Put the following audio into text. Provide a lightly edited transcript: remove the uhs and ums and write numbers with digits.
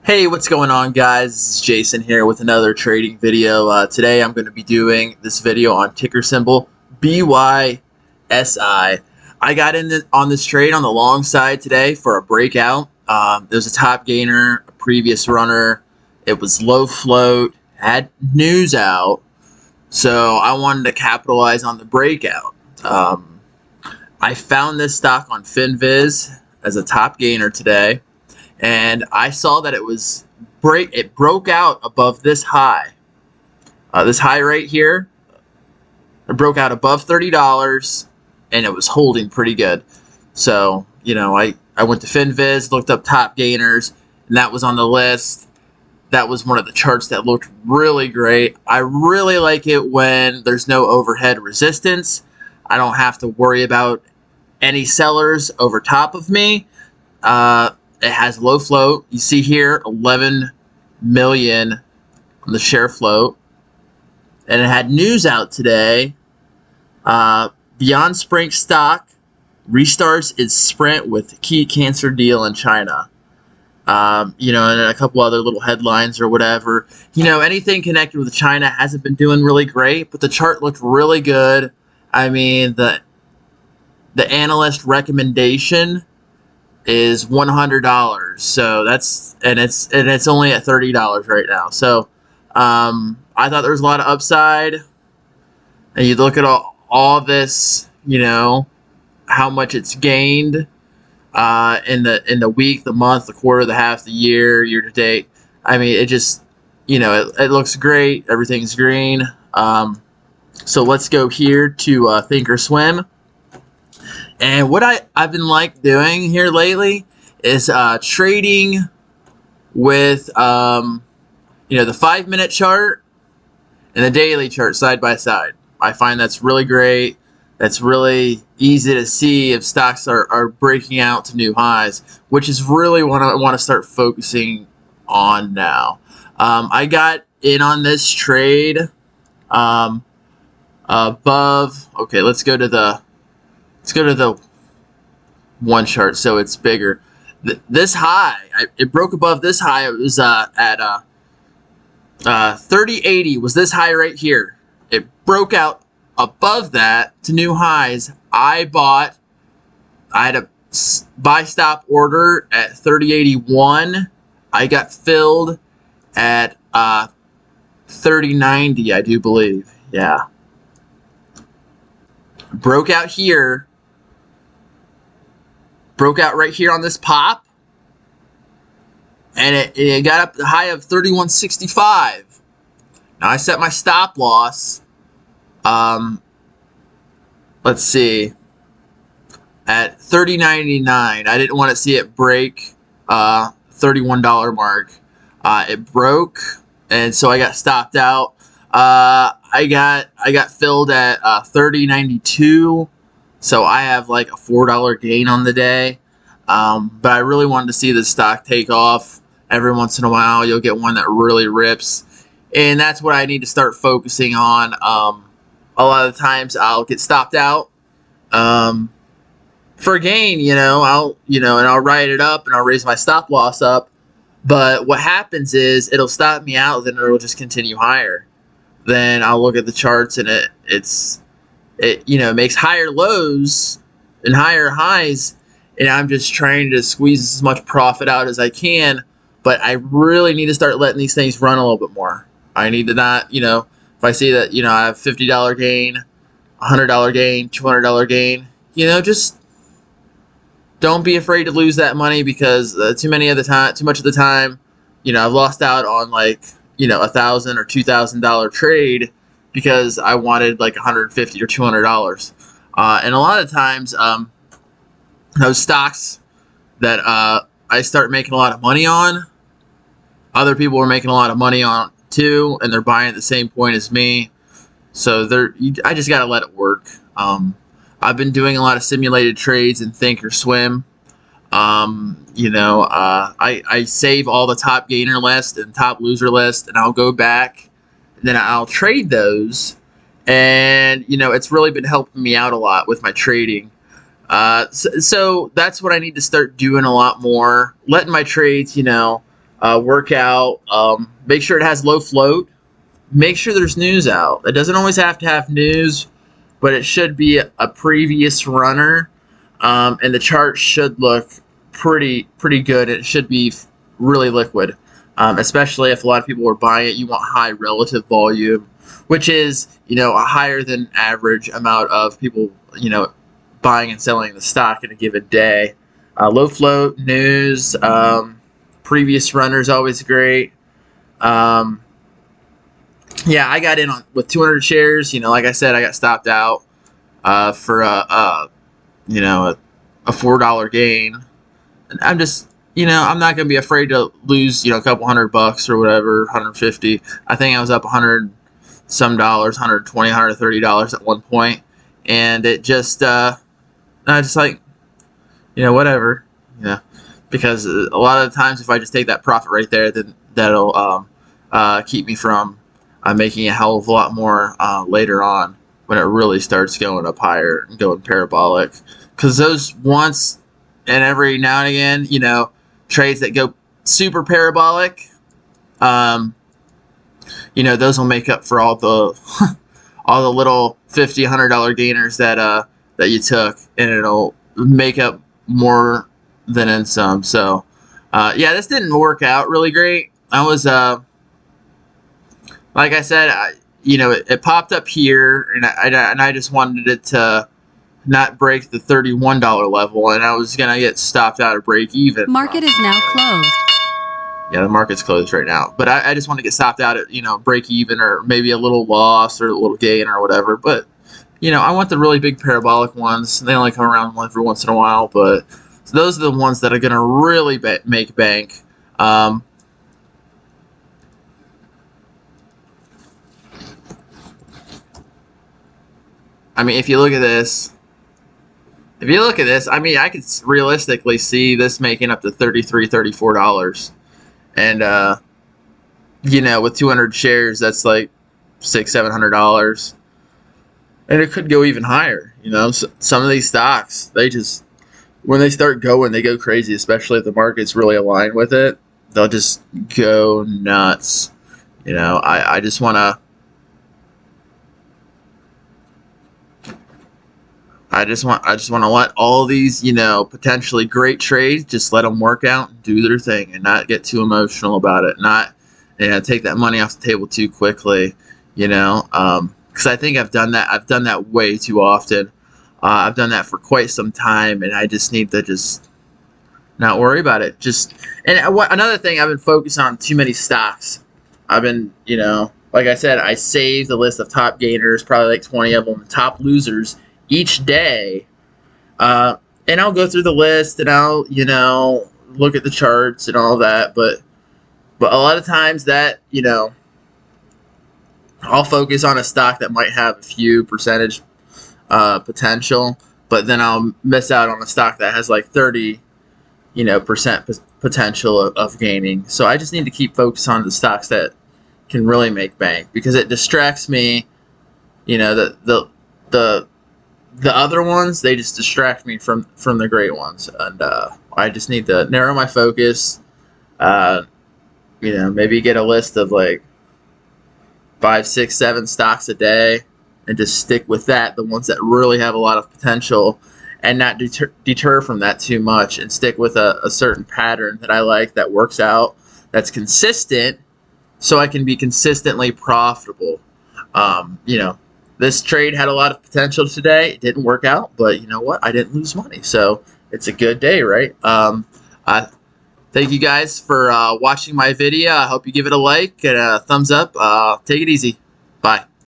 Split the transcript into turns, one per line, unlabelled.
Hey, what's going on, guys? This is Jason here with another trading video. Today I'm going to be doing this video on ticker symbol BYSI. I got in on this trade on the long side today for a breakout. There's a top gainer, a previous runner. It was low float, had news out, so I wanted to capitalize on the breakout. I found this stock on FinViz as a top gainer today. And I saw that it broke out above this high. This high right here, it broke out above $30, and it was holding pretty good. So, I went to FinViz, looked up top gainers, and that was on the list. That was one of the charts that looked really great. I really like it when there's no overhead resistance. I don't have to worry about any sellers over top of me. It has low float. You see here 11 million on the share float. And it had news out today. Beyond Sprint stock restarts its sprint with key cancer deal in China. And a couple other little headlines or whatever. Anything connected with China hasn't been doing really great, but the chart looked really good. I mean, the analyst recommendation is $100, so it's only at $30 right now. So I thought there was a lot of upside, and you look at all this, how much it's gained in the week, the month, the quarter, the half, the year to date. I mean, it just it looks great. Everything's green. So let's go here to Thinkorswim. And what I've been doing here lately is trading with the 5-minute chart and the daily chart side by side. I find that's really great. That's really easy to see if stocks are breaking out to new highs, which is really what I want to start focusing on now. I got in on this trade above. Okay, let's go to the one chart so it's bigger. This high, it broke above this high. It was at 30.80 was this high right here. It broke out above that to new highs. I had a buy stop order at 30.81. I got filled at 30.90, I do believe. Yeah. Broke out here. Broke out right here on this pop, and it got up to the high of 31.65. Now I set my stop loss. Let's see, at 30.99. I didn't want to see it break $31 mark. It broke, and so I got stopped out. I got filled at 30.92. So I have like a $4 gain on the day. But I really wanted to see this stock take off. Every once in a while, you'll get one that really rips. And that's what I need to start focusing on. A lot of the times I'll get stopped out for a gain, and I'll write it up and I'll raise my stop loss up. But what happens is it'll stop me out, then it'll just continue higher. Then I'll look at the charts and it makes higher lows and higher highs, and I'm just trying to squeeze as much profit out as I can. But I really need to start letting these things run a little bit more. I need to not, if I see that, I have $50 gain, $100 gain, $200 gain, just don't be afraid to lose that money, because too much of the time, I've lost out on $1,000 or $2,000 trade because I wanted like $150 or $200. And a lot of times, those stocks that I start making a lot of money on, other people are making a lot of money on too, and they're buying at the same point as me. So I just gotta let it work. I've been doing a lot of simulated trades in Thinkorswim. I save all the top gainer list and top loser list, and I'll go back. Then I'll trade those, and it's really been helping me out a lot with my trading. So that's what I need to start doing a lot more, letting my trades workout. Make sure it has low float. Make sure there's news out. It doesn't always have to have news, but it should be a previous runner, and the chart should look pretty good. It should be really liquid, especially if a lot of people are buying it. You want high relative volume, which is, you know, a higher than average amount of people, you know, buying and selling the stock in a given day. Low float, news, previous runners always great. Yeah, I got in on with 200 shares. You know, like I said, I got stopped out for you know, a $4 gain. And I'm just, you know, I'm not gonna be afraid to lose, you know, a couple $100 or whatever, 150. I think I was up 100 some dollars, 120, $130 at one point, and it just I just like, you know, whatever, you know, because a lot of the times if I just take that profit right there, then that'll keep me from making a hell of a lot more later on when it really starts going up higher and going parabolic. Because those once and every now and again, you know, trades that go super parabolic, you know, those will make up for all the all the little $50, $100 gainers that you took, and it'll make up more than in some. So yeah, this didn't work out really great. I was like I said, you know, it popped up here, and I just wanted it to not break the $31 level, and I was gonna get stopped out of break even.
Market is now closed.
Yeah, the market's closed right now, but I just want to get stopped out at, you know, break even, or maybe a little loss or a little gain or whatever. But, you know, I want the really big parabolic ones. They only come around every once in a while, but those are the ones that are gonna really make bank. I mean, if you look at this, I mean, I could realistically see this making up to $33, $34. And, you know, with 200 shares, that's like $600, $700. And it could go even higher, you know. So some of these stocks, they just, when they start going, they go crazy, especially if the market's really aligned with it. They'll just go nuts. You know, I just want to, I just want to let all these, you know, potentially great trades, just let them work out and do their thing, and not get too emotional about it. Not, you know, take that money off the table too quickly, you know, because I think I've done that. I've done that way too often. I've done that for quite some time, and I just need to just not worry about it. Just, and another thing, I've been focused on too many stocks. I've been, you know, like I said, I saved a list of top gainers, probably like 20 of them, top losers each day, and I'll go through the list, and I'll, you know, look at the charts and all that, but a lot of times that, you know, I'll focus on a stock that might have a few percentage potential, but then I'll miss out on a stock that has like 30, you know, percent potential of gaining. So I just need to keep focused on the stocks that can really make bank, because it distracts me, you know, the other ones, they just distract me from the great ones, and I just need to narrow my focus. You know, maybe get a list of like 5, 6, 7 stocks a day, and just stick with that, the ones that really have a lot of potential, and not deter from that too much, and stick with a certain pattern that I like, that works out, that's consistent, so I can be consistently profitable. You know, this trade had a lot of potential today. It didn't work out, but you know what? I didn't lose money, so it's a good day, right? Thank you guys for watching my video. I hope you give it a like and a thumbs up. Take it easy. Bye.